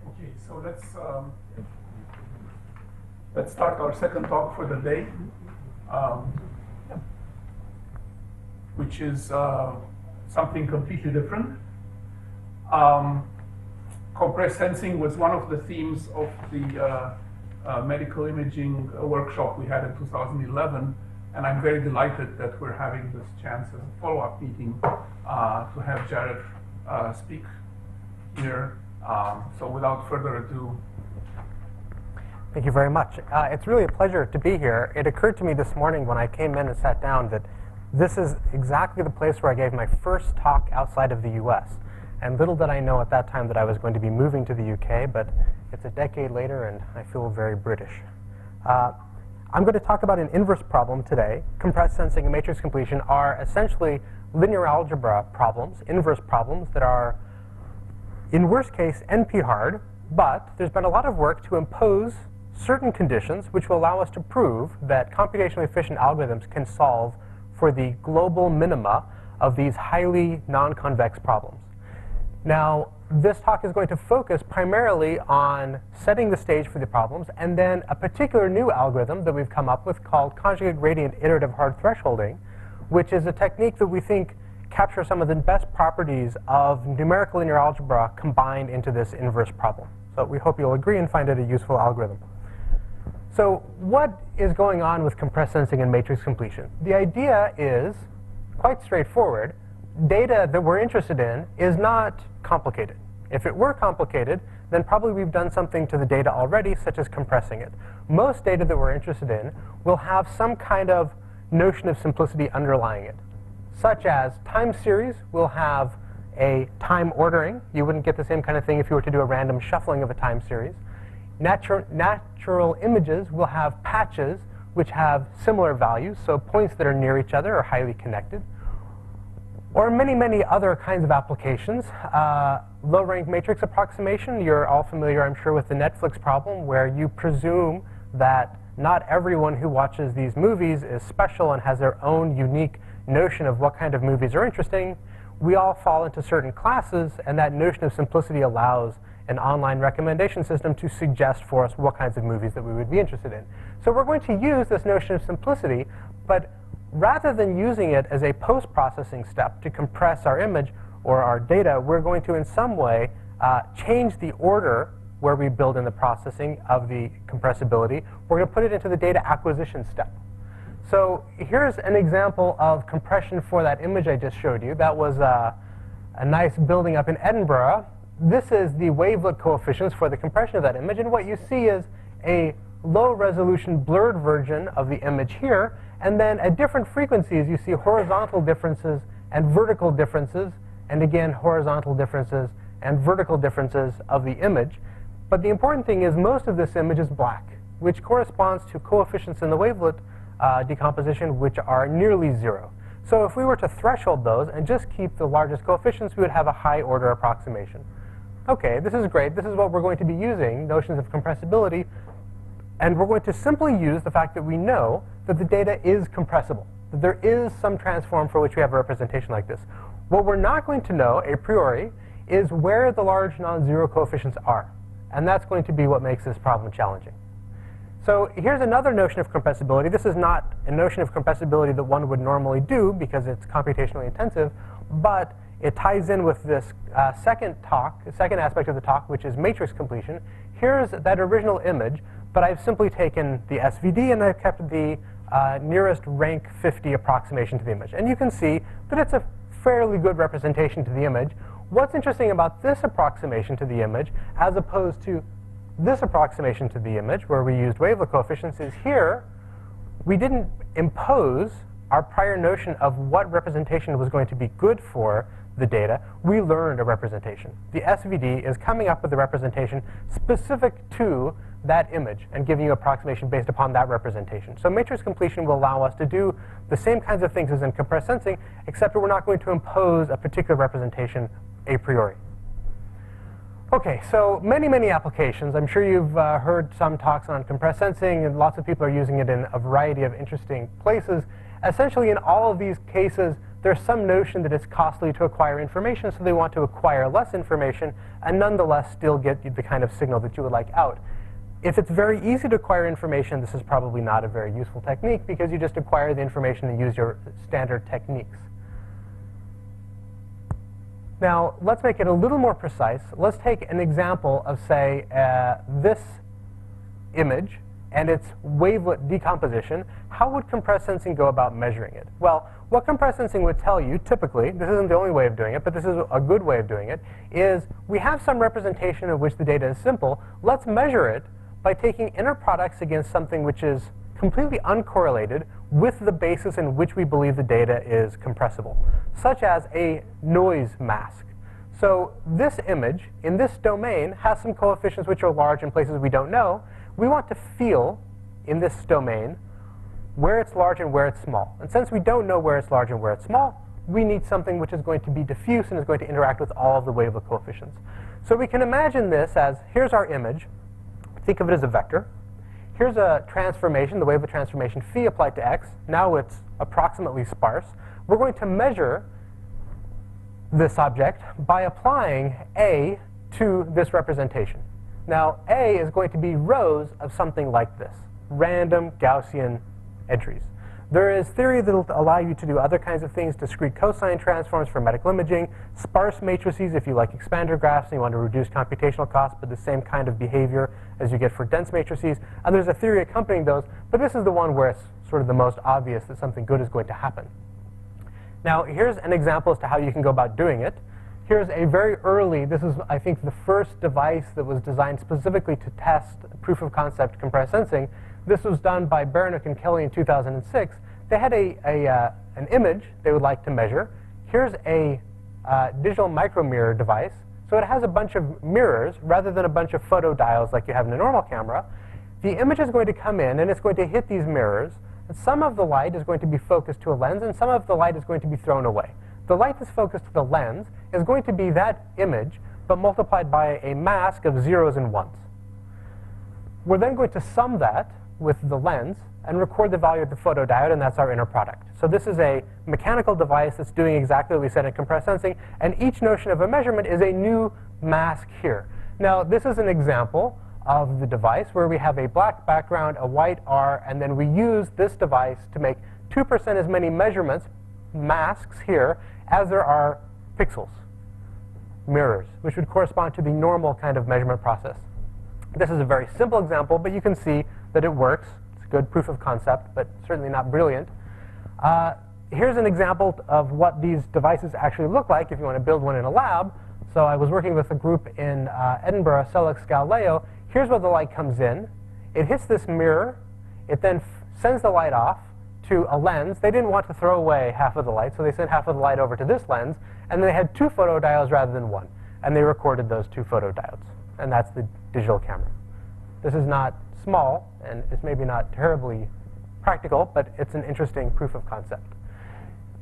Okay, so let's start our second talk for the day, which is something completely different. Compressed sensing was one of the themes of the medical imaging workshop we had in 2011, and I'm very delighted that we're having this chance as a follow-up meeting to have Jared speak here. So without further ado. Thank you very much. It's really a pleasure to be here. It occurred to me this morning when I came in and sat down that this is exactly the place where I gave my first talk outside of the US. And little did I know at that time that I was going to be moving to the UK, but it's a decade later and I feel very British. I'm going to talk about an inverse problem today. Compressed sensing and matrix completion are essentially linear algebra problems, inverse problems that are, in worst case, NP-hard, but there's been a lot of work to impose certain conditions which will allow us to prove that computationally efficient algorithms can solve for the global minima of these highly non-convex problems. Now, this talk is going to focus primarily on setting the stage for the problems and then a particular new algorithm that we've come up with called conjugate gradient iterative hard thresholding, which is a technique that we think captures some of the best properties of numerical linear algebra combined into this inverse problem. So we hope you'll agree and find it a useful algorithm. So what is going on with compressed sensing and matrix completion? The idea is quite straightforward. Data that we're interested in is not complicated. If it were complicated, then probably we've done something to the data already, such as compressing it. Most data that we're interested in will have some kind of notion of simplicity underlying it, such as time series will have a time ordering. You wouldn't get the same kind of thing if you were to do a random shuffling of a time series. Natural images will have patches which have similar values, so points that are near each other are highly connected. Or many, many other kinds of applications. Low-rank matrix approximation, you're all familiar, I'm sure, with the Netflix problem, where you presume that not everyone who watches these movies is special and has their own unique notion of what kind of movies are interesting. We all fall into certain classes, and that notion of simplicity allows an online recommendation system to suggest for us what kinds of movies that we would be interested in. So we're going to use this notion of simplicity, but rather than using it as a post-processing step to compress our image or our data, we're going to in some way change the order where we build in the processing of the compressibility. We're going to put it into the data acquisition step. So here's an example of compression for that image I just showed you. That was a nice building up in Edinburgh. This is the wavelet coefficients for the compression of that image. And what you see is a low-resolution blurred version of the image here. And then at different frequencies, you see horizontal differences and vertical differences, and again, horizontal differences and vertical differences of the image. But the important thing is most of this image is black, which corresponds to coefficients in the wavelet decomposition which are nearly zero. So if we were to threshold those and just keep the largest coefficients, we would have a high-order approximation. OK, this is great. This is what we're going to be using, notions of compressibility. And we're going to simply use the fact that we know that the data is compressible, that there is some transform for which we have a representation like this. What we're not going to know a priori is where the large non-zero coefficients are. And that's going to be what makes this problem challenging. So here's another notion of compressibility. This is not a notion of compressibility that one would normally do because it's computationally intensive, but it ties in with this second aspect of the talk, which is matrix completion. Here's that original image, but I've simply taken the SVD and I've kept the nearest rank 50 approximation to the image. And you can see that it's a fairly good representation to the image. What's interesting about this approximation to the image as opposed to this approximation to the image, where we used wavelet coefficients, is here we didn't impose our prior notion of what representation was going to be good for the data. We learned a representation. The SVD is coming up with a representation specific to that image and giving you approximation based upon that representation. So matrix completion will allow us to do the same kinds of things as in compressed sensing, except we're not going to impose a particular representation a priori. OK, so many, many applications. I'm sure you've heard some talks on compressed sensing, and lots of people are using it in a variety of interesting places. Essentially, in all of these cases, there's some notion that it's costly to acquire information, so they want to acquire less information and nonetheless still get the kind of signal that you would like out. If it's very easy to acquire information, this is probably not a very useful technique, because you just acquire the information and use your standard techniques. Now, let's make it a little more precise. Let's take an example of, say, this image and its wavelet decomposition. How would compressed sensing go about measuring it? Well, what compressed sensing would tell you, typically, this isn't the only way of doing it, but this is a good way of doing it, is we have some representation of which the data is simple. Let's measure it by taking inner products against something which is completely uncorrelated with the basis in which we believe the data is compressible, such as a noise mask. So this image in this domain has some coefficients which are large in places we don't know. We want to feel in this domain where it's large and where it's small. And since we don't know where it's large and where it's small, we need something which is going to be diffuse and is going to interact with all of the wavelet coefficients. So we can imagine this as, here's our image. Think of it as a vector. Here's a transformation, the wavelet transformation phi applied to x. Now it's approximately sparse. We're going to measure this object by applying A to this representation. Now, A is going to be rows of something like this, random Gaussian entries. There is theory that will allow you to do other kinds of things, discrete cosine transforms for medical imaging, sparse matrices if you like expander graphs and you want to reduce computational costs, but the same kind of behavior as you get for dense matrices. And there's a theory accompanying those, but this is the one where it's sort of the most obvious that something good is going to happen. Now, here's an example as to how you can go about doing it. Here's a very early, this is, I think, the first device that was designed specifically to test proof of concept compressed sensing. This was done by Baranook and Kelly in 2006. They had an image they would like to measure. Here's a digital micromirror device. So it has a bunch of mirrors rather than a bunch of photodiodes like you have in a normal camera. The image is going to come in, and it's going to hit these mirrors. And some of the light is going to be focused to a lens, and some of the light is going to be thrown away. The light that's focused to the lens is going to be that image, but multiplied by a mask of zeros and ones. We're then going to sum that with the lens and record the value of the photodiode, and that's our inner product. So this is a mechanical device that's doing exactly what we said in compressed sensing, and each notion of a measurement is a new mask here. Now, this is an example of the device where we have a black background, a white R, and then we use this device to make 2% as many measurements, masks here, as there are pixels, mirrors, which would correspond to the normal kind of measurement process. This is a very simple example, but you can see that it works. It's a good proof of concept, but certainly not brilliant. Here's an example of what these devices actually look like if you want to build one in a lab. So I was working with a group in Edinburgh, Celix Galileo. Here's where the light comes in. It hits this mirror. It then sends the light off to a lens. They didn't want to throw away half of the light, so they sent half of the light over to this lens. And they had 2 photodiodes rather than 1. And they recorded those 2 photodiodes. And that's the digital camera. This is not small, and it's maybe not terribly practical, but it's an interesting proof of concept.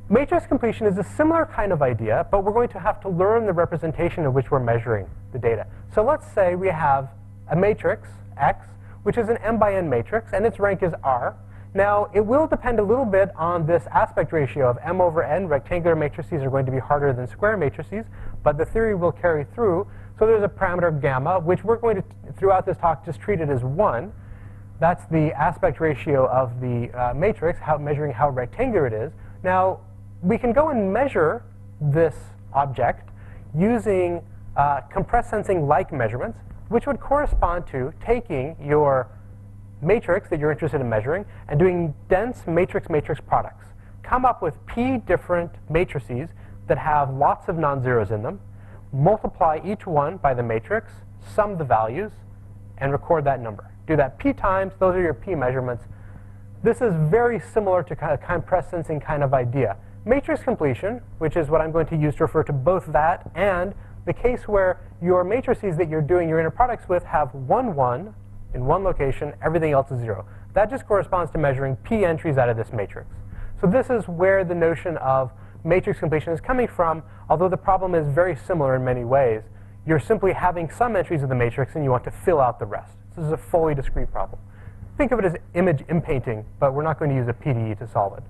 Matrix completion is a similar kind of idea, but we're going to have to learn the representation of which we're measuring the data. So let's say we have a matrix, X, which is an m by n matrix, and its rank is R. Now, it will depend a little bit on this aspect ratio of m over n. Rectangular matrices are going to be harder than square matrices, but the theory will carry through. So there's a parameter gamma, which we're going to, throughout this talk, just treat it as 1. That's the aspect ratio of the matrix, measuring how rectangular it is. Now, we can go and measure this object using compressed sensing-like measurements, which would correspond to taking your matrix that you're interested in measuring and doing dense matrix-matrix products. Come up with p different matrices that have lots of non-zeros in them. multiply each one by the matrix, sum the values, and record that number. Do that p times. Those are your p measurements. This is very similar to kind of compressed sensing kind of idea. Matrix completion, which is what I'm going to use to refer to both that and the case where your matrices that you're doing your inner products with have 1, 1 in one location, everything else is 0. That just corresponds to measuring p entries out of this matrix. So this is where the notion of matrix completion is coming from, although the problem is very similar in many ways. You're simply having some entries of the matrix and you want to fill out the rest. This is a fully discrete problem. Think of it as image inpainting, but we're not going to use a PDE to solve it.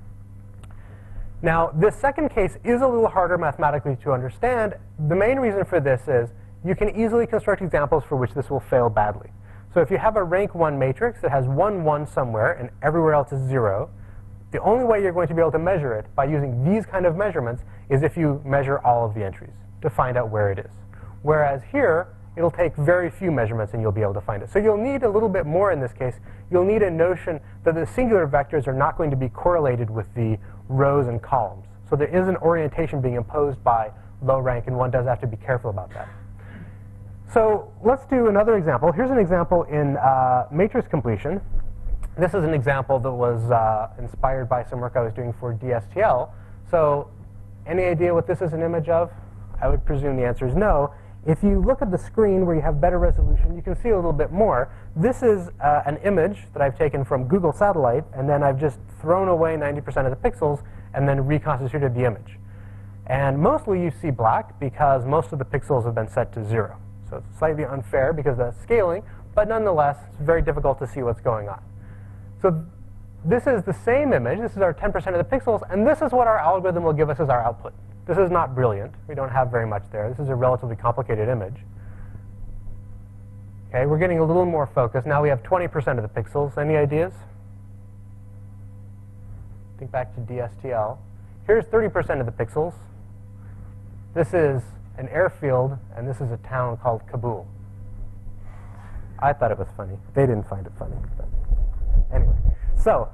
Now, this second case is a little harder mathematically to understand. The main reason for this is you can easily construct examples for which this will fail badly. So if you have a rank 1 matrix that has 1, 1 somewhere and everywhere else is 0, the only way you're going to be able to measure it by using these kind of measurements is if you measure all of the entries to find out where it is. Whereas here, it'll take very few measurements and you'll be able to find it. So you'll need a little bit more in this case. You'll need a notion that the singular vectors are not going to be correlated with the rows and columns. So there is an orientation being imposed by low rank, and one does have to be careful about that. So let's do another example. Here's an example in matrix completion. This is an example that was inspired by some work I was doing for DSTL. So any idea what this is an image of? I would presume the answer is no. If you look at the screen where you have better resolution, you can see a little bit more. This is an image that I've taken from Google Satellite, and then I've just thrown away 90% of the pixels and then reconstituted the image. And mostly you see black because most of the pixels have been set to 0. So it's slightly unfair because that's scaling, but nonetheless, it's very difficult to see what's going on. So this is the same image. This is our 10% of the pixels, and this is what our algorithm will give us as our output. This is not brilliant. We don't have very much there. This is a relatively complicated image. Okay, we're getting a little more focus. Now we have 20% of the pixels. Any ideas? Think back to DSTL. Here's 30% of the pixels. This is an airfield, and this is a town called Kabul. I thought it was funny. They didn't find it funny. But anyway, so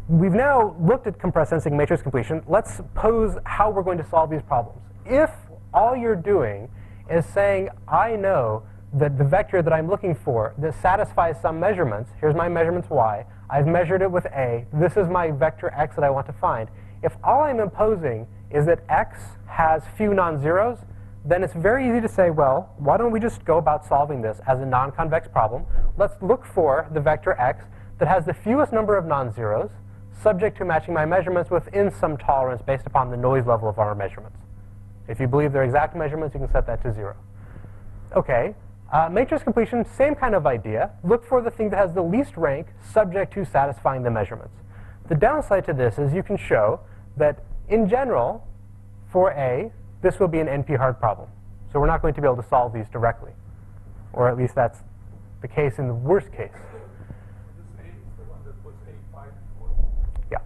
we've now looked at compressed sensing matrix completion. Let's pose how we're going to solve these problems. If all you're doing is saying, I know that the vector that I'm looking for that satisfies some measurements, here's my measurements y, I've measured it with a, this is my vector x that I want to find. If all I'm imposing is that x has few non-zeros, then it's very easy to say, well, why don't we just go about solving this as a non-convex problem? Let's look for the vector x that has the fewest number of non-zeros, subject to matching my measurements within some tolerance based upon the noise level of our measurements. If you believe they're exact measurements, you can set that to 0. OK, matrix completion, same kind of idea. Look for the thing that has the least rank, subject to satisfying the measurements. The downside to this is you can show that, in general, for A, this will be an NP-hard problem. So we're not going to be able to solve these directly. Or at least that's the case in the worst case. Yeah.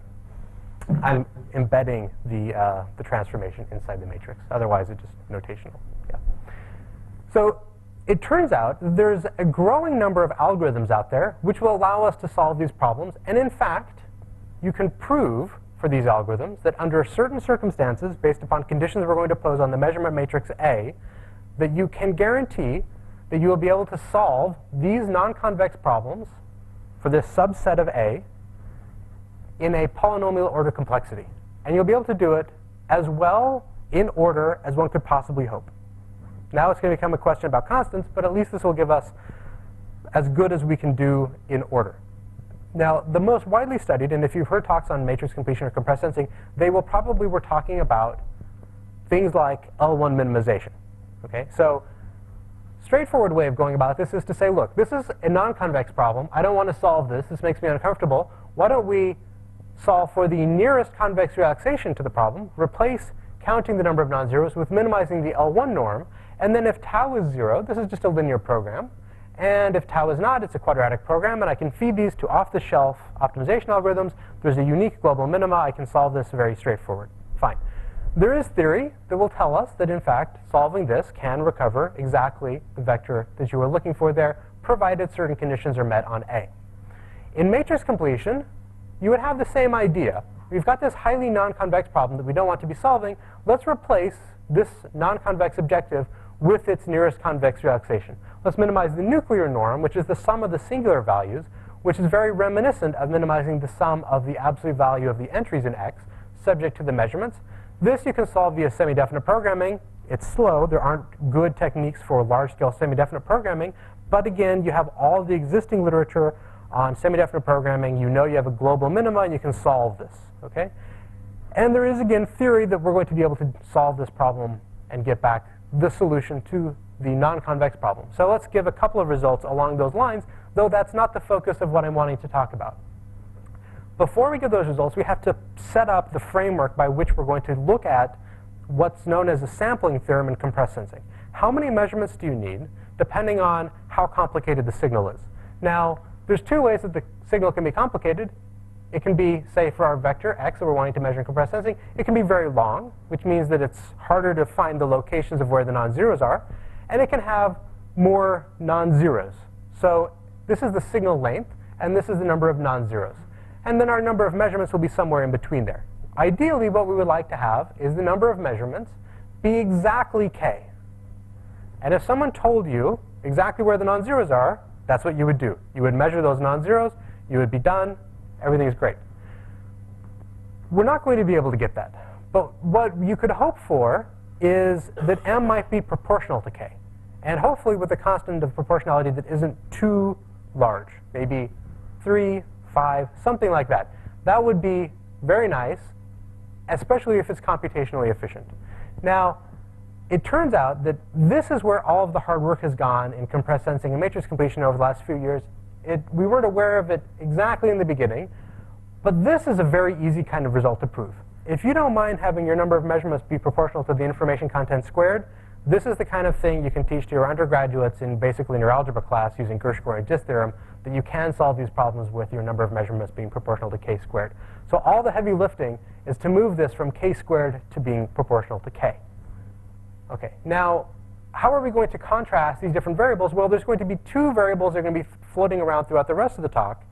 I'm embedding the transformation inside the matrix. Otherwise, it's just notational. Yeah. So it turns out there's a growing number of algorithms out there which will allow us to solve these problems. And in fact, you can prove for these algorithms that under certain circumstances, based upon conditions we're going to pose on the measurement matrix A, that you can guarantee that you will be able to solve these non-convex problems for this subset of A in a polynomial order complexity. And you'll be able to do it as well in order as one could possibly hope. Now it's going to become a question about constants, but at least this will give us as good as we can do in order. Now, the most widely studied, and if you've heard talks on matrix completion or compressed sensing, they will probably were talking about things like L1 minimization. Okay, so straightforward way of going about this is to say, look, this is a non-convex problem. I don't want to solve this. This makes me uncomfortable. Why don't we solve for the nearest convex relaxation to the problem, replace counting the number of non-zeros with minimizing the L1 norm, and then if tau is 0, this is just a linear program. And if tau is not, it's a quadratic program, and I can feed these to off-the-shelf optimization algorithms. There's a unique global minima. I can solve this very straightforward. Fine. There is theory that will tell us that, in fact, solving this can recover exactly the vector that you were looking for there, provided certain conditions are met on A. In matrix completion, you would have the same idea. We've got this highly non-convex problem that we don't want to be solving. Let's replace this non-convex objective with its nearest convex relaxation. Let's minimize the nuclear norm, which is the sum of the singular values, which is very reminiscent of minimizing the sum of the absolute value of the entries in X, subject to the measurements. This you can solve via semi-definite programming. It's slow. There aren't good techniques for large-scale semi-definite programming. But again, you have all the existing literature on semi-definite programming. You know you have a global minima, and you can solve this. Okay? And there is, again, theory that we're going to be able to solve this problem and get back the solution to the non-convex problem. So let's give a couple of results along those lines, though that's not the focus of what I'm wanting to talk about. Before we get those results, we have to set up the framework by which we're going to look at what's known as a sampling theorem in compressed sensing. How many measurements do you need, depending on how complicated the signal is? Now, there's two ways that the signal can be complicated. It can be, say, for our vector x that we're wanting to measure in compressed sensing, it can be very long, which means that it's harder to find the locations of where the non-zeros are. And it can have more non-zeros. So this is the signal length, and this is the number of non-zeros. And then our number of measurements will be somewhere in between there. Ideally, what we would like to have is the number of measurements be exactly k. And if someone told you exactly where the non-zeros are, that's what you would do. You would measure those non-zeros, you would be done, everything is great. We're not going to be able to get that. But what you could hope for is that m might be proportional to k. And hopefully with a constant of proportionality that isn't too large, maybe 3, 5, something like that. That would be very nice, especially if it's computationally efficient. Now, it turns out that this is where all of the hard work has gone in compressed sensing and matrix completion over the last few years. We weren't aware of it exactly in the beginning, but this is a very easy kind of result to prove. If you don't mind having your number of measurements be proportional to the information content squared, this is the kind of thing you can teach to your undergraduates in basically in your algebra class using Gershgorn-Gist theorem, that you can solve these problems with your number of measurements being proportional to k squared. So all the heavy lifting is to move this from k squared to being proportional to k. Okay, now, how are we going to contrast these different variables? Well, there's going to be two variables that are going to be floating around throughout the rest of the talk.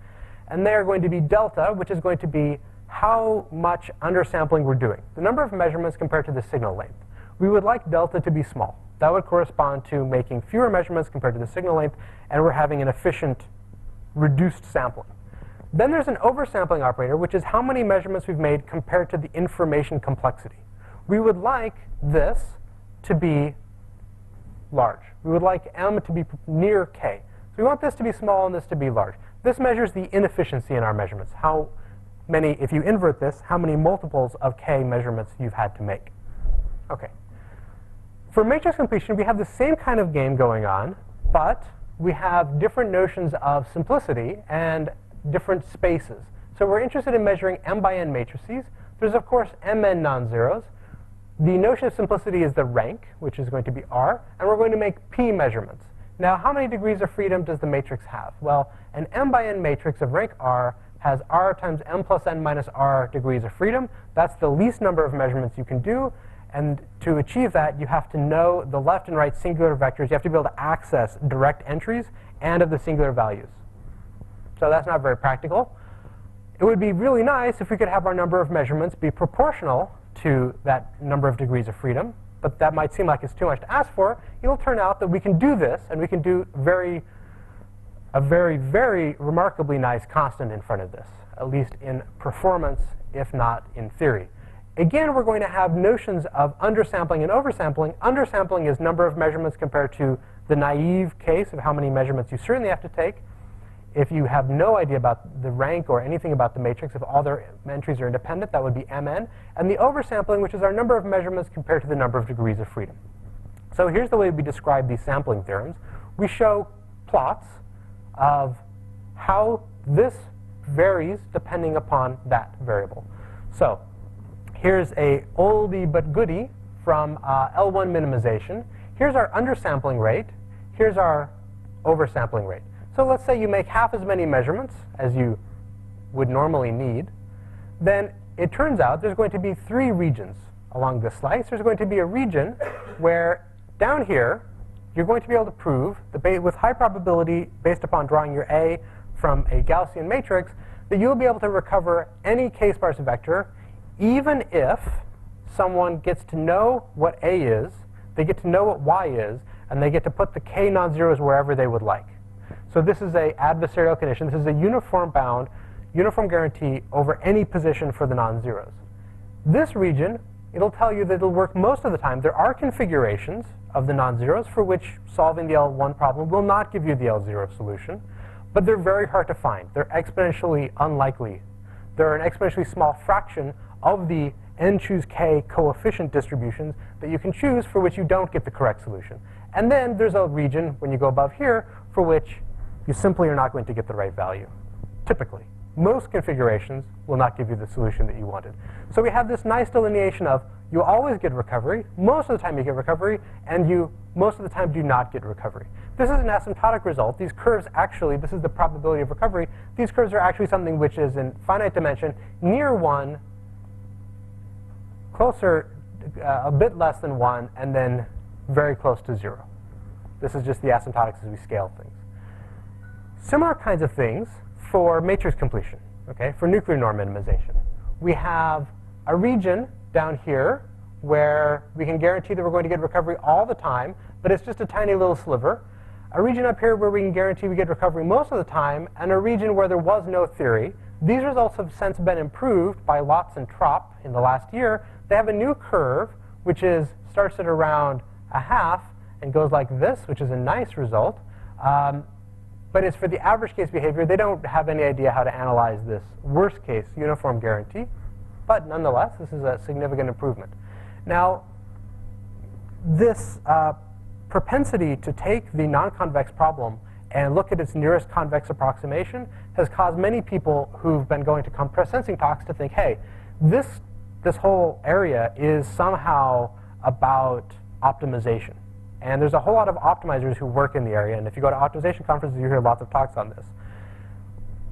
And they are going to be delta, which is going to be how much undersampling we're doing, the number of measurements compared to the signal length. We would like delta to be small. That would correspond to making fewer measurements compared to the signal length, and we're having an efficient, reduced sampling. Then there's an oversampling operator, which is how many measurements we've made compared to the information complexity. We would like this to be large. We would like m to be near k. So we want this to be small and this to be large. This measures the inefficiency in our measurements. How many, if you invert this, how many multiples of k measurements you've had to make. Okay. For matrix completion, we have the same kind of game going on, but we have different notions of simplicity and different spaces. So we're interested in measuring m by n matrices. There's, of course, mn non-zeros. The notion of simplicity is the rank, which is going to be r, and we're going to make p measurements. Now, how many degrees of freedom does the matrix have? Well, an m by n matrix of rank r has r times m plus n minus r degrees of freedom. That's the least number of measurements you can do. And to achieve that, you have to know the left and right singular vectors. You have to be able to access direct entries and of the singular values. So that's not very practical. It would be really nice if we could have our number of measurements be proportional to that number of degrees of freedom. But that might seem like it's too much to ask for. It'll turn out that we can do this, and we can do a very, very remarkably nice constant in front of this, at least in performance, if not in theory. Again, we're going to have notions of undersampling and oversampling. Undersampling is number of measurements compared to the naive case of how many measurements you certainly have to take. If you have no idea about the rank or anything about the matrix, if all their entries are independent, that would be mn. And the oversampling, which is our number of measurements compared to the number of degrees of freedom. So here's the way we describe these sampling theorems. We show plots of how this varies depending upon that variable. So here's a oldie but goodie from L1 minimization. Here's our undersampling rate. Here's our oversampling rate. So let's say you make half as many measurements as you would normally need. Then it turns out there's going to be 3 regions along this slice. There's going to be a region where down here, you're going to be able to prove that with high probability, based upon drawing your A from a Gaussian matrix, that you'll be able to recover any k-sparse vector, even if someone gets to know what A is, they get to know what Y is, and they get to put the K non-zeros wherever they would like. So this is an adversarial condition. This is a uniform bound, uniform guarantee over any position for the non-zeros. This region, it'll tell you that it'll work most of the time. There are configurations of the non-zeros for which solving the L1 problem will not give you the L0 solution, but they're very hard to find. They're exponentially unlikely. They're an exponentially small fraction of the n choose k coefficient distributions that you can choose for which you don't get the correct solution. And then there's a region, when you go above here, for which you simply are not going to get the right value, typically. Most configurations will not give you the solution that you wanted. So we have this nice delineation of you always get recovery, most of the time you get recovery, and you most of the time do not get recovery. This is an asymptotic result. These curves actually, this is the probability of recovery. These curves are actually something which is in finite dimension, near 1, closer, a bit less than 1, and then very close to 0. This is just the asymptotics as we scale things. Similar kinds of things for matrix completion, okay, for nuclear norm minimization. We have a region down here where we can guarantee that we're going to get recovery all the time, but it's just a tiny little sliver. A region up here where we can guarantee we get recovery most of the time, and a region where there was no theory. These results have since been improved by Lotz and Trop in the last year. They have a new curve, which starts at around a half and goes like this, which is a nice result. But it's for the average case behavior. They don't have any idea how to analyze this worst case uniform guarantee. But nonetheless, this is a significant improvement. Now, this propensity to take the non-convex problem and look at its nearest convex approximation has caused many people who've been going to compressed sensing talks to think, hey, this whole area is somehow about optimization. And there's a whole lot of optimizers who work in the area. And if you go to optimization conferences, you hear lots of talks on this.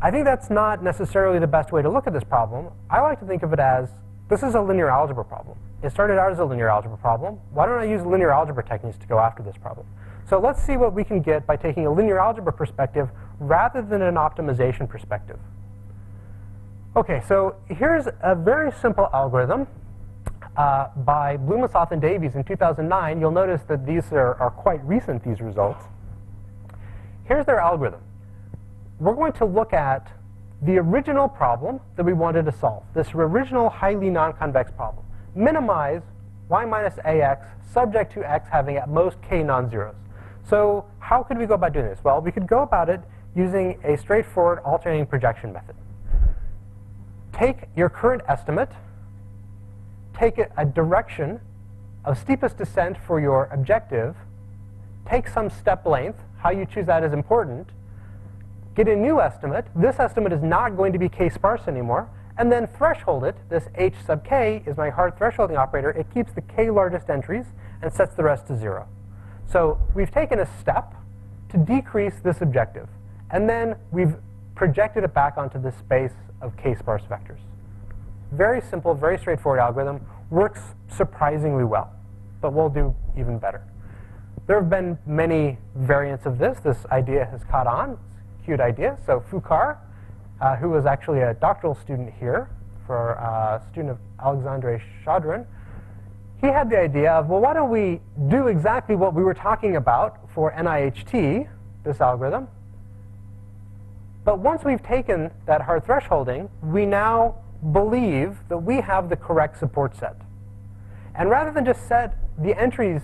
I think that's not necessarily the best way to look at this problem. I like to think of it as, this is a linear algebra problem. It started out as a linear algebra problem. Why don't I use linear algebra techniques to go after this problem? So let's see what we can get by taking a linear algebra perspective rather than an optimization perspective. OK, so here's a very simple algorithm by Blumenstoff and Davies in 2009. You'll notice that these are quite recent, these results. Here's their algorithm. We're going to look at the original problem that we wanted to solve, this original highly non-convex problem. Minimize y minus ax subject to x having at most k non-zeros. So how could we go about doing this? Well, we could go about it using a straightforward alternating projection method. Take your current estimate, take a direction of steepest descent for your objective, take some step length, how you choose that is important, get a new estimate. This estimate is not going to be k-sparse anymore, and then threshold it. This h sub k is my hard thresholding operator. It keeps the k largest entries and sets the rest to 0. So we've taken a step to decrease this objective, and then we've projected it back onto the space of k-sparse vectors. Very simple, very straightforward algorithm. Works surprisingly well, but we'll do even better. There have been many variants of this. This idea has caught on. It's a cute idea. So Foucault, who was actually a doctoral student here, for a student of Alexandre Chaudron, he had the idea of, well, why don't we do exactly what we were talking about for NIHT, this algorithm, but once we've taken that hard thresholding, we now believe that we have the correct support set. And rather than just set the entries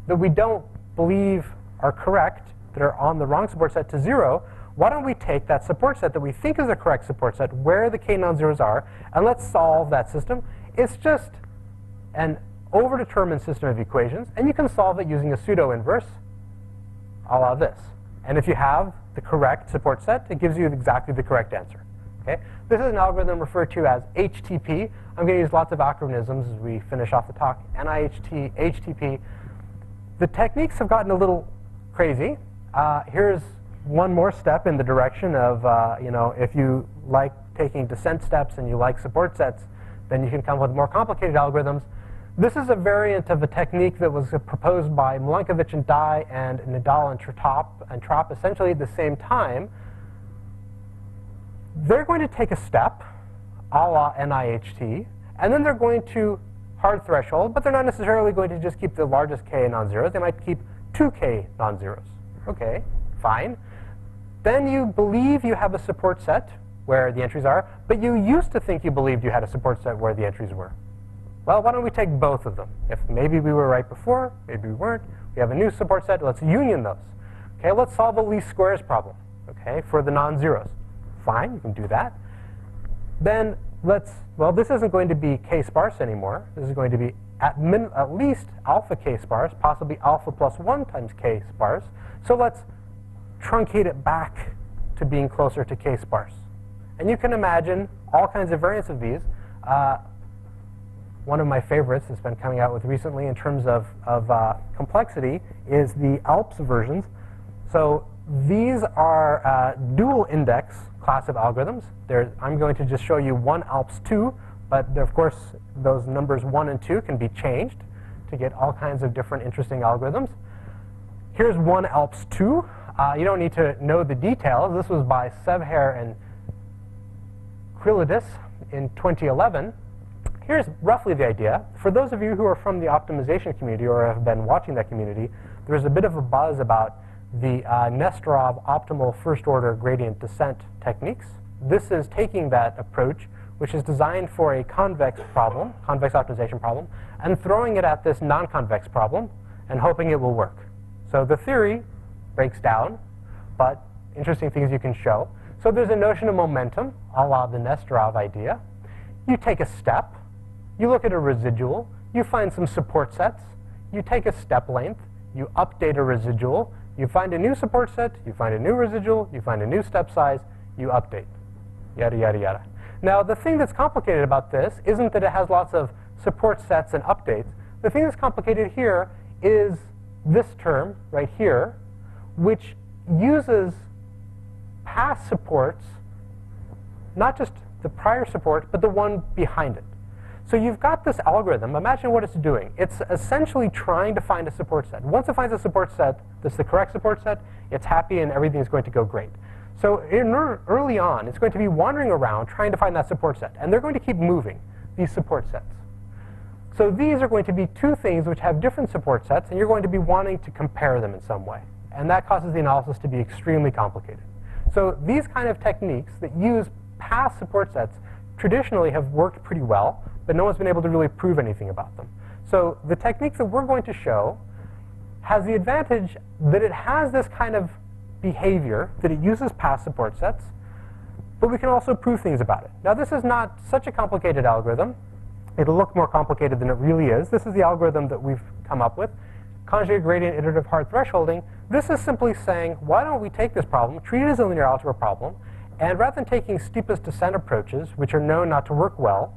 that we don't believe are correct, that are on the wrong support set, to 0, why don't we take that support set that we think is the correct support set, where the k non-zeros are, and let's solve that system. It's just an overdetermined system of equations, and you can solve it using a pseudo-inverse, a la this. And if you have the correct support set, it gives you exactly the correct answer. Okay? This is an algorithm referred to as HTP. I'm going to use lots of acronyms as we finish off the talk. NIHT, HTP. The techniques have gotten a little crazy. Here's one more step in the direction of, if you like taking descent steps and you like support sets, then you can come up with more complicated algorithms. This is a variant of a technique that was proposed by Milankovitch and Dye and Nadal and Trop essentially at the same time. They're going to take a step, a la NIHT, and then they're going to hard threshold, but they're not necessarily going to just keep the largest k non-zeros. They might keep 2k non-zeros. Okay, fine. Then you believe you have a support set where the entries are, but you used to think you believed you had a support set where the entries were. Well, why don't we take both of them? If maybe we were right before, maybe we weren't, we have a new support set, let's union those. Okay, let's solve a least squares problem, okay, for the non-zeros. Fine, you can do that. Then well, this isn't going to be k-sparse anymore. This is going to be at least alpha k-sparse, possibly alpha plus 1 times k-sparse. So let's truncate it back to being closer to k-sparse. And you can imagine all kinds of variants of these. One of my favorites that's been coming out with recently in terms of complexity is the ALPS versions. So these are dual index class of algorithms. I'm going to just show you one ALPS 2, but of course those numbers 1 and 2 can be changed to get all kinds of different interesting algorithms. Here's one ALPS 2. You don't need to know the details. This was by Sevher and Krylidis in 2011. Here's roughly the idea. For those of you who are from the optimization community or have been watching that community, there's a bit of a buzz about the Nesterov optimal first-order gradient descent techniques. This is taking that approach, which is designed for a convex problem, convex optimization problem, and throwing it at this non-convex problem and hoping it will work. So the theory breaks down, but interesting things you can show. So there's a notion of momentum, a la the Nesterov idea. You take a step, you look at a residual, you find some support sets, you take a step length, you update a residual, you find a new support set, you find a new residual, you find a new step size, you update, yada, yada, yada. Now, the thing that's complicated about this isn't that it has lots of support sets and updates. The thing that's complicated here is this term right here, which uses past supports, not just the prior support, but the one behind it. So you've got this algorithm. Imagine what it's doing. It's essentially trying to find a support set. Once it finds a support set that's the correct support set, it's happy and everything's going to go great. So early on, it's going to be wandering around trying to find that support set. And they're going to keep moving, these support sets. So these are going to be two things which have different support sets, and you're going to be wanting to compare them in some way. And that causes the analysis to be extremely complicated. So these kind of techniques that use past support sets traditionally have worked pretty well, but no one's been able to really prove anything about them. So the technique that we're going to show has the advantage that it has this kind of behavior, that it uses past support sets, but we can also prove things about it. Now, this is not such a complicated algorithm. It'll look more complicated than it really is. This is the algorithm that we've come up with. Conjugate gradient iterative hard thresholding. This is simply saying, why don't we take this problem, treat it as a linear algebra problem, and rather than taking steepest descent approaches, which are known not to work well,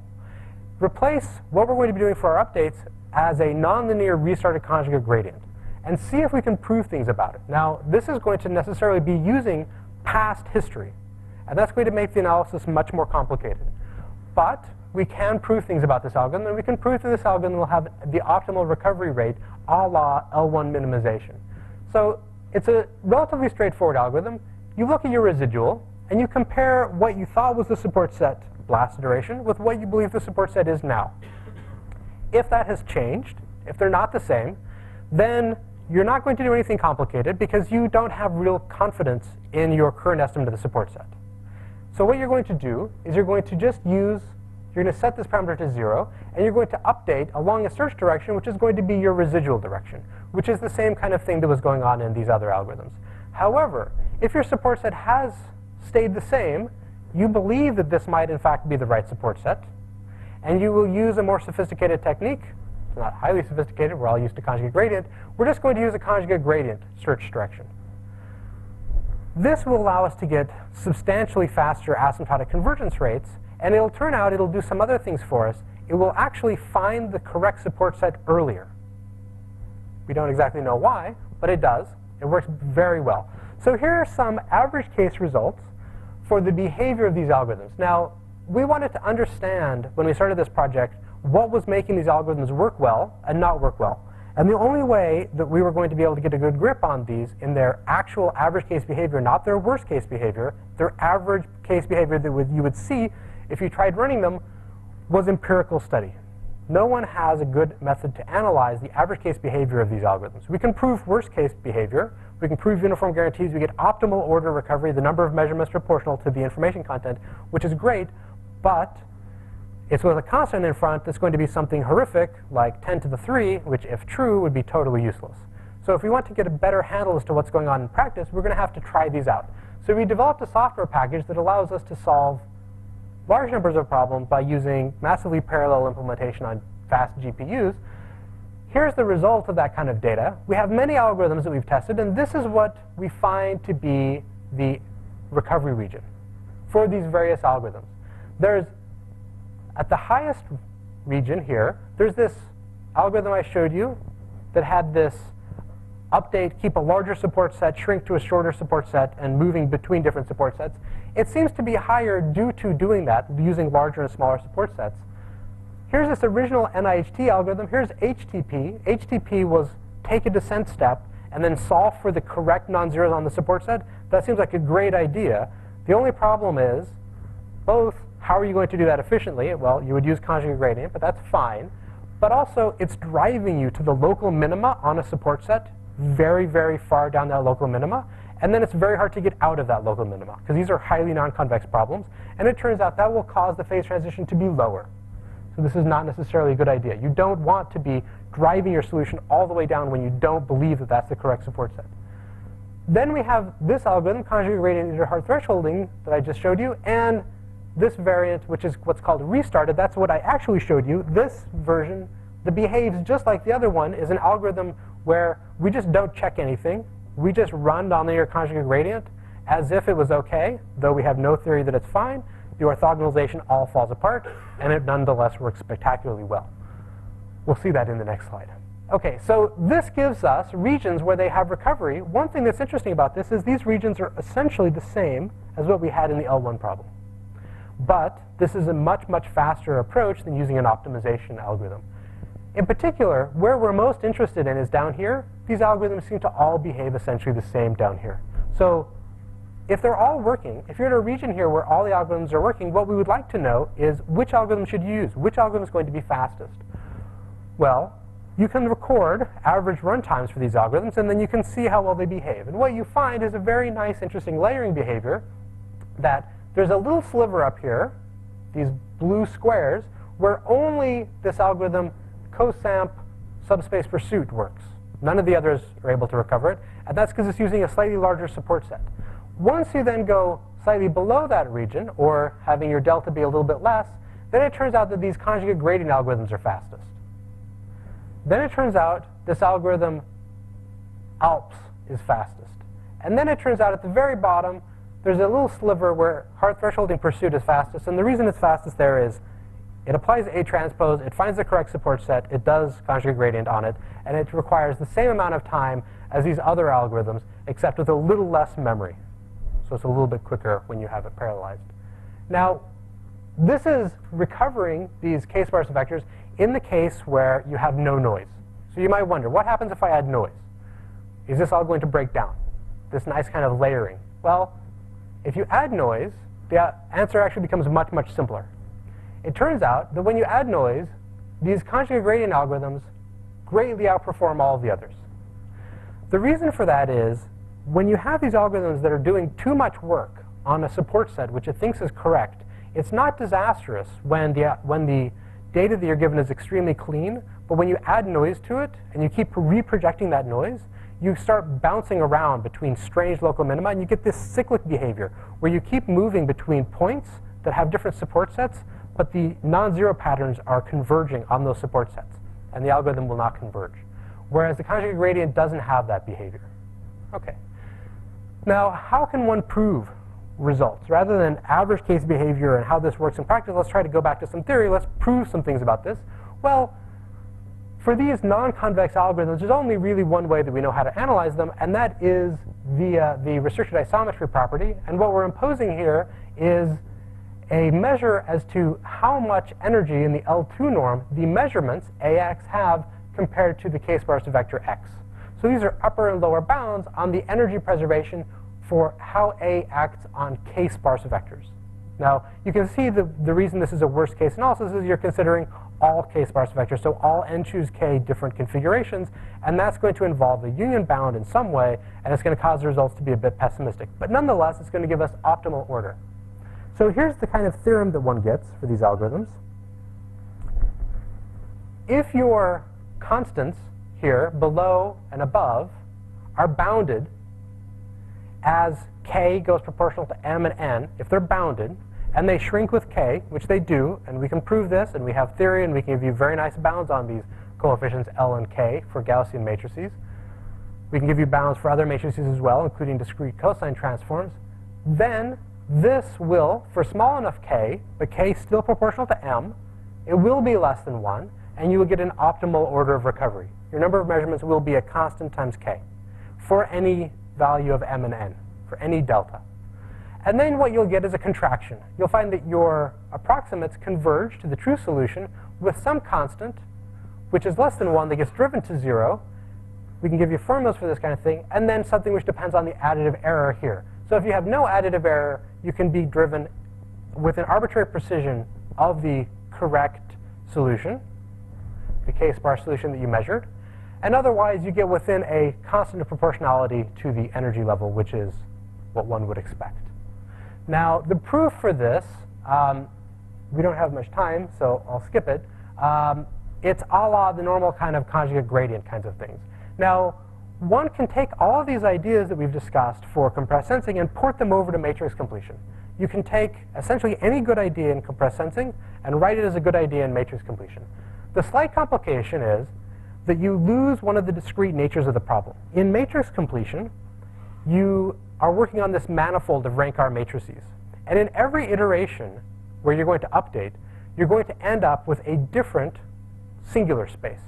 replace what we're going to be doing for our updates as a nonlinear restarted conjugate gradient and see if we can prove things about it. Now, this is going to necessarily be using past history, and that's going to make the analysis much more complicated. But we can prove things about this algorithm, and we can prove that this algorithm will have the optimal recovery rate a la L1 minimization. So it's a relatively straightforward algorithm. You look at your residual, and you compare what you thought was the support set last iteration with what you believe the support set is now. If that has changed, if they're not the same, then you're not going to do anything complicated because you don't have real confidence in your current estimate of the support set. So what you're going to do is you're going to just use, you're going to set this parameter to 0, and you're going to update along a search direction, which is going to be your residual direction, which is the same kind of thing that was going on in these other algorithms. However, if your support set has stayed the same, you believe that this might in fact be the right support set, and you will use a more sophisticated technique. It's not highly sophisticated, we're all used to conjugate gradient. We're just going to use a conjugate gradient search direction. This will allow us to get substantially faster asymptotic convergence rates, and it'll turn out it'll do some other things for us. It will actually find the correct support set earlier. We don't exactly know why, but it does. It works very well. So here are some average case results for the behavior of these algorithms. Now, we wanted to understand, when we started this project, what was making these algorithms work well and not work well. And the only way that we were going to be able to get a good grip on these in their actual average case behavior, not their worst case behavior, their average case behavior that you would see if you tried running them, was empirical study. no one has a good method to analyze the average case behavior of these algorithms. We can prove worst case behavior. We can prove uniform guarantees. We get optimal order recovery. The number of measurements proportional to the information content, which is great, but it's with a constant in front that's going to be something horrific, like 10 to the 3, which, if true, would be totally useless. So if we want to get a better handle as to what's going on in practice, we're going to have to try these out. So we developed a software package that allows us to solve large numbers of problems by using massively parallel implementation on fast GPUs. Here's the result of that kind of data. We have many algorithms that we've tested, and this is what we find to be the recovery region for these various algorithms. There's, at the highest region here, there's this algorithm I showed you that had this update, keep a larger support set, shrink to a shorter support set, and moving between different support sets. It seems to be higher due to doing that, using larger and smaller support sets. Here's this original NIHT algorithm. Here's HTP. HTP was take a descent step and then solve for the correct non-zeros on the support set. That seems like a great idea. The only problem is both, how are you going to do that efficiently? Well, you would use conjugate gradient, but that's fine. But also, it's driving you to the local minima on a support set very, very far down that local minima. And then it's very hard to get out of that local minima, because these are highly non-convex problems. And it turns out that will cause the phase transition to be lower. So this is not necessarily a good idea. You don't want to be driving your solution all the way down when you don't believe that that's the correct support set. Then we have this algorithm, conjugate gradient integer hard thresholding, that I just showed you, and this variant, which is what's called restarted. That's what I actually showed you. This version that behaves just like the other one is an algorithm where we just don't check anything. We just run nonlinear conjugate gradient as if it was OK, though we have no theory that it's fine. The orthogonalization all falls apart, and it nonetheless works spectacularly well. We'll see that in the next slide. OK, so this gives us regions where they have recovery. One thing that's interesting about this is these regions are essentially the same as what we had in the L1 problem. But this is a much, much faster approach than using an optimization algorithm. In particular, where we're most interested in is down here. These algorithms seem to all behave essentially the same down here. So if they're all working, if you're in a region here where all the algorithms are working, what we would like to know is which algorithm should you use? Which algorithm is going to be fastest? Well, you can record average runtimes for these algorithms, and then you can see how well they behave. And what you find is a very nice, interesting layering behavior, that there's a little sliver up here, these blue squares, where only this algorithm cosamp subspace pursuit works. None of the others are able to recover it, and that's because it's using a slightly larger support set. Once you then go slightly below that region, or having your delta be a little bit less, then it turns out that these conjugate gradient algorithms are fastest. Then it turns out this algorithm ALPS is fastest. And then it turns out at the very bottom, there's a little sliver where hard thresholding pursuit is fastest. And the reason it's fastest there is it applies A transpose, it finds the correct support set, it does conjugate gradient on it, and it requires the same amount of time as these other algorithms, except with a little less memory. So it's a little bit quicker when you have it parallelized. Now, this is recovering these k-sparse vectors in the case where you have no noise. So you might wonder, what happens if I add noise? Is this all going to break down? This nice kind of layering. Well, if you add noise, the answer actually becomes much, much simpler. It turns out that when you add noise, these conjugate gradient algorithms greatly outperform all of the others. The reason for that is when you have these algorithms that are doing too much work on a support set which it thinks is correct, it's not disastrous when the data that you're given is extremely clean, but when you add noise to it and you keep reprojecting that noise, you start bouncing around between strange local minima, and you get this cyclic behavior where you keep moving between points that have different support sets, but the non-zero patterns are converging on those support sets, and the algorithm will not converge. Whereas the conjugate gradient doesn't have that behavior. OK. Now, how can one prove results? Rather than average case behavior and how this works in practice, let's try to go back to some theory. Let's prove some things about this. Well, for these non-convex algorithms, there's only really one way that we know how to analyze them, and that is via the restricted isometry property. And what we're imposing here is a measure as to how much energy in the L2 norm the measurements AX have compared to the k-sparse vector X. So these are upper and lower bounds on the energy preservation for how A acts on k-sparse vectors. Now, you can see the reason this is a worst case analysis is you're considering all k-sparse vectors, so all n choose k different configurations, and that's going to involve a union bound in some way, and it's going to cause the results to be a bit pessimistic. But nonetheless, it's going to give us optimal order. So here's the kind of theorem that one gets for these algorithms. If your constants here, below and above, are bounded as k goes proportional to m and n, if they're bounded, and they shrink with k, which they do, and we can prove this, and we have theory, and we can give you very nice bounds on these coefficients L and k for Gaussian matrices. We can give you bounds for other matrices as well, including discrete cosine transforms. Then this will, for small enough k, but k still proportional to m, it will be less than 1, and you will get an optimal order of recovery. Your number of measurements will be a constant times k for any value of m and n, for any delta. And then what you'll get is a contraction. You'll find that your approximates converge to the true solution with some constant, which is less than 1, that gets driven to 0. We can give you formulas for this kind of thing, and then something which depends on the additive error here. So if you have no additive error, you can be driven with an arbitrary precision of the correct solution, the k-sparse solution that you measured. And otherwise, you get within a constant of proportionality to the energy level, which is what one would expect. Now, the proof for this, we don't have much time, so I'll skip it. It's a la the normal kind of conjugate gradient kinds of things. Now, one can take all of these ideas that we've discussed for compressed sensing and port them over to matrix completion. You can take essentially any good idea in compressed sensing and write it as a good idea in matrix completion. The slight complication is that you lose one of the discrete natures of the problem. In matrix completion, you are working on this manifold of rank R matrices. And in every iteration where you're going to update, you're going to end up with a different singular space.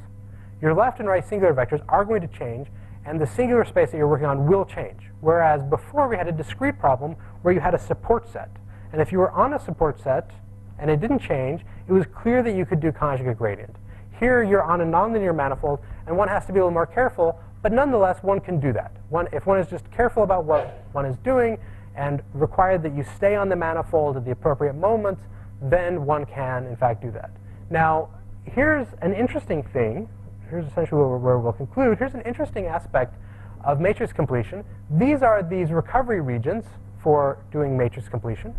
Your left and right singular vectors are going to change, and the singular space that you're working on will change. Whereas before we had a discrete problem where you had a support set. And if you were on a support set and it didn't change, it was clear that you could do conjugate gradient. Here you're on a nonlinear manifold, and one has to be a little more careful, but nonetheless one can do that. If one is just careful about what one is doing and required that you stay on the manifold at the appropriate moments, then one can in fact do that. Now, here's an interesting thing. Here's essentially where we'll conclude. Here's an interesting aspect of matrix completion. These are these recovery regions for doing matrix completion.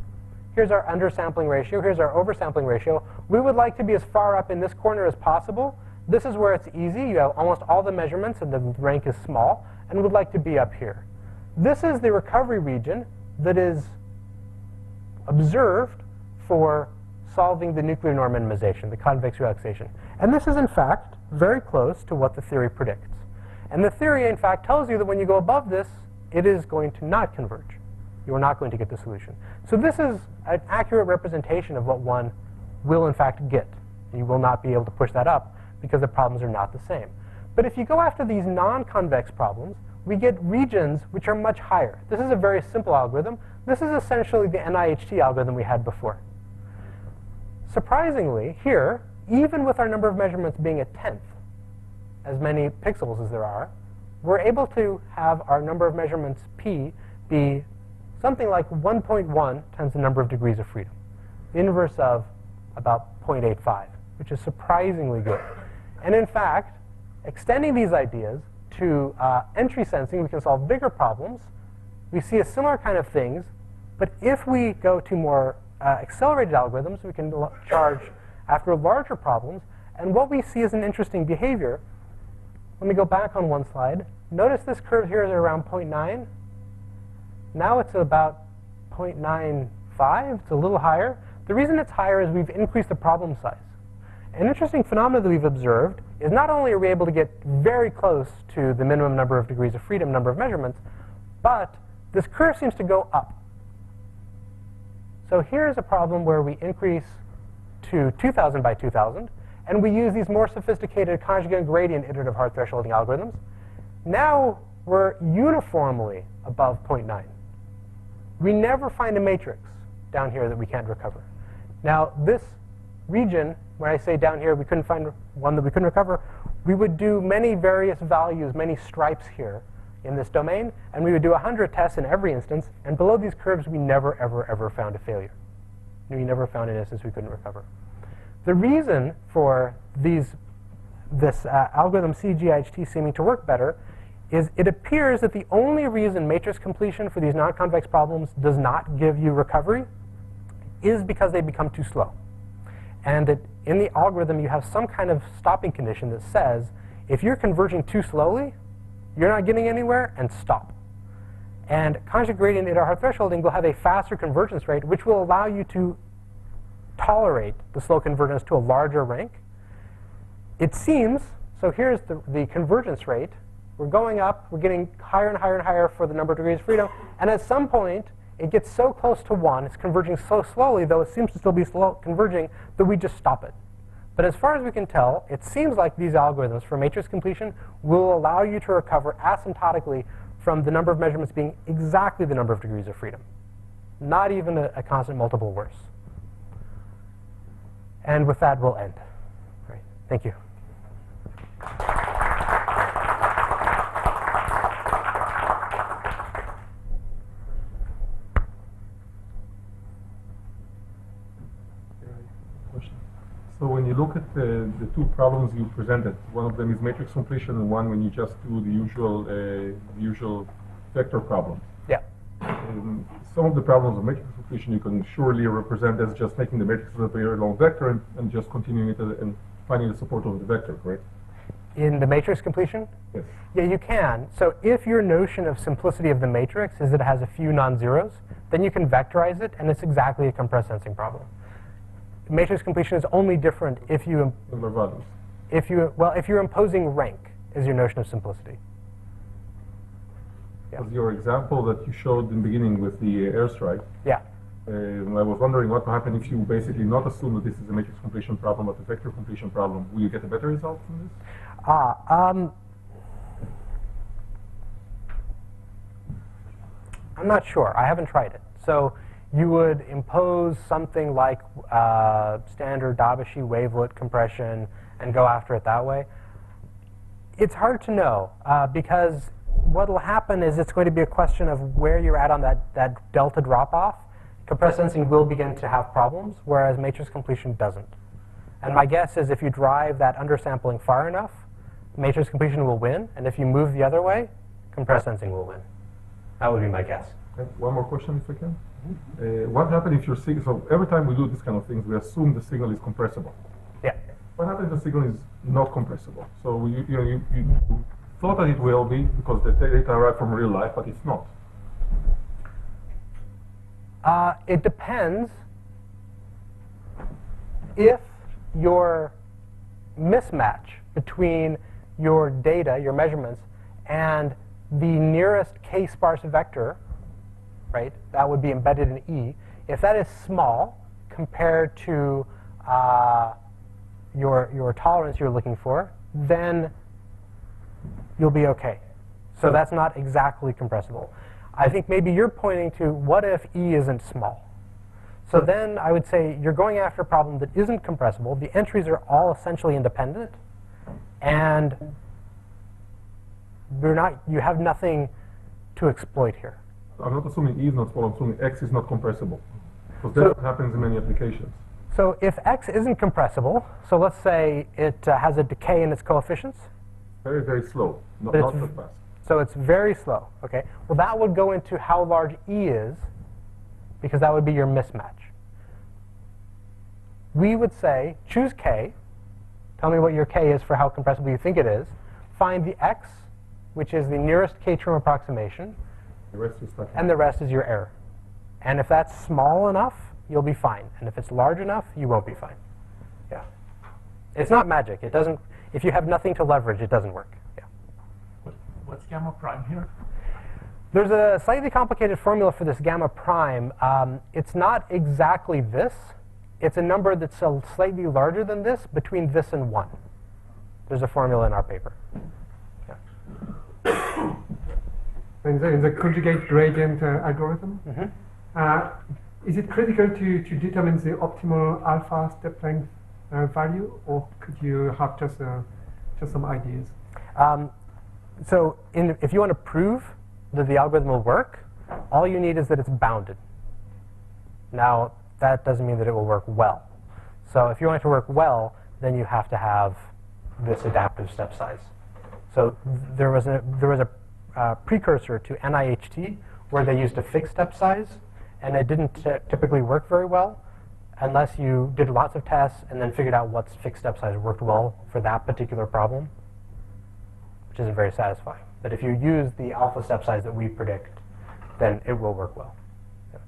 Here's our undersampling ratio. Here's our oversampling ratio. We would like to be as far up in this corner as possible. This is where it's easy. You have almost all the measurements, and the rank is small, and would like to be up here. This is the recovery region that is observed for solving the nuclear norm minimization, the convex relaxation. And this is, in fact, very close to what the theory predicts. And the theory, in fact, tells you that when you go above this, it is going to not converge. You are not going to get the solution. So this is an accurate representation of what one will, in fact, get. And you will not be able to push that up because the problems are not the same. But if you go after these non-convex problems, we get regions which are much higher. This is a very simple algorithm. This is essentially the NIHT algorithm we had before. Surprisingly, here, even with our number of measurements being a tenth, as many pixels as there are, we're able to have our number of measurements p be something like 1.1 times the number of degrees of freedom, the inverse of about 0.85, which is surprisingly good. And in fact, extending these ideas to entry sensing, we can solve bigger problems. We see a similar kind of things, but if we go to more accelerated algorithms, we can charge after larger problems. And what we see is an interesting behavior. Let me go back on one slide. Notice this curve here is around 0.9. Now it's about 0.95. It's a little higher. The reason it's higher is we've increased the problem size. An interesting phenomenon that we've observed is not only are we able to get very close to the minimum number of degrees of freedom, number of measurements, but this curve seems to go up. So here's a problem where we increase to 2,000 by 2,000, and we use these more sophisticated conjugate gradient iterative hard thresholding algorithms. Now we're uniformly above 0.9. We never find a matrix down here that we can't recover. Now this region, when I say down here we couldn't find one that we couldn't recover, we would do many various values, many stripes here in this domain, and we would do 100 tests in every instance, and below these curves we never, ever, ever found a failure. We never found an instance we couldn't recover. The reason for this algorithm CGIHT seeming to work better is it appears that the only reason matrix completion for these non-convex problems does not give you recovery is because they become too slow. And that in the algorithm, you have some kind of stopping condition that says, if you're converging too slowly, you're not getting anywhere, and stop. And conjugate gradient iterative thresholding will have a faster convergence rate, which will allow you to tolerate the slow convergence to a larger rank. It seems, so here's the convergence rate. We're going up. We're getting higher and higher and higher for the number of degrees of freedom. And at some point, it gets so close to 1, it's converging so slowly, though it seems to still be slow converging, that we just stop it. But as far as we can tell, it seems like these algorithms for matrix completion will allow you to recover asymptotically from the number of measurements being exactly the number of degrees of freedom, not even a constant multiple worse. And with that, we'll end. All right. Thank you. So when you look at the two problems you presented, one of them is matrix completion, and one when you just do the usual vector problem. Yeah. Some of the problems of matrix completion you can surely represent as just making the matrix a very long vector and just continuing it and finding the support of the vector, correct? In the matrix completion? Yes. Yeah, you can. So if your notion of simplicity of the matrix is that it has a few non-zeros, then you can vectorize it, and it's exactly a compressed sensing problem. Matrix completion is only different if you Number of values. if you're imposing rank is your notion of simplicity. Yeah. Was your example that you showed in the beginning with the airstrike? Yeah. I was wondering what would happen if you basically not assume that this is a matrix completion problem, but a vector completion problem. Will you get a better result from this? I'm not sure. I haven't tried it. So you would impose something like standard Dabashi wavelet compression and go after it that way. It's hard to know because what will happen is it's going to be a question of where you're at on that delta drop-off. Compressed sensing will begin to have problems, whereas matrix completion doesn't. And my guess is if you drive that undersampling far enough, matrix completion will win. And if you move the other way, compressed sensing will win. That would be my guess. Okay. One more question, if I can. What happens if your signal, so every time we do this kind of things, we assume the signal is compressible. Yeah. What happens if the signal is not compressible? So you thought that it will be because the data arrive from real life, but it's not. It depends if your mismatch between your data, your measurements, and the nearest k-sparse vector, right, that would be embedded in E, if that is small compared to your tolerance you're looking for, then you'll be OK. So that's not exactly compressible. I think maybe you're pointing to what if E isn't small. So then I would say you're going after a problem that isn't compressible. The entries are all essentially independent. And you have nothing to exploit here. I'm not assuming E is not small, I'm assuming X is not compressible. Because that's what happens in many applications. So if X isn't compressible, so let's say it has a decay in its coefficients. Very, very slow, not so fast. So it's very slow. Okay. Well, that would go into how large E is, because that would be your mismatch. We would say, choose K. Tell me what your K is for how compressible you think it is. Find the X, which is the nearest K-term approximation. The rest is stuck. And the rest is your error. And if that's small enough, you'll be fine. And if it's large enough, you won't be fine. Yeah. It's not magic. It doesn't. If you have nothing to leverage, it doesn't work. Yeah. What's gamma prime here? There's a slightly complicated formula for this gamma prime. It's not exactly this. It's a number that's slightly larger than this, between this and 1. There's a formula in our paper. Yeah. In the conjugate gradient algorithm, is it critical to determine the optimal alpha step length value, or could you have just some ideas? So if you want to prove that the algorithm will work, all you need is that it's bounded. Now, that doesn't mean that it will work well. So if you want it to work well, then you have to have this adaptive step size. So there was a precursor to NIHT where they used a fixed step size, and it didn't typically work very well unless you did lots of tests and then figured out what fixed step size worked well for that particular problem, which isn't very satisfying. But if you use the alpha step size that we predict, then it will work well. Yeah.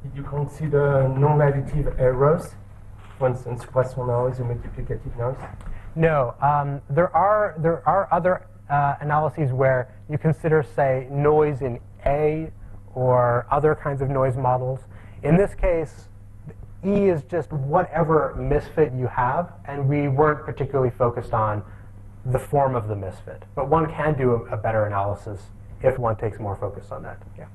Did you consider non-additive errors? For instance, Poisson noise or multiplicative noise? No, there are other analyses where you consider, say, noise in A or other kinds of noise models. In this case, E is just whatever misfit you have, and we weren't particularly focused on the form of the misfit. But one can do a better analysis if one takes more focus on that. Yeah.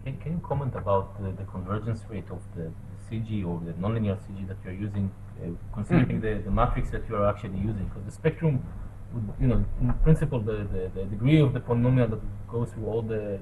Can you comment about the convergence rate of the CG or the nonlinear CG that you're using, considering the matrix that you are actually using? Because the spectrum would, in principle, the degree of the polynomial that goes through all the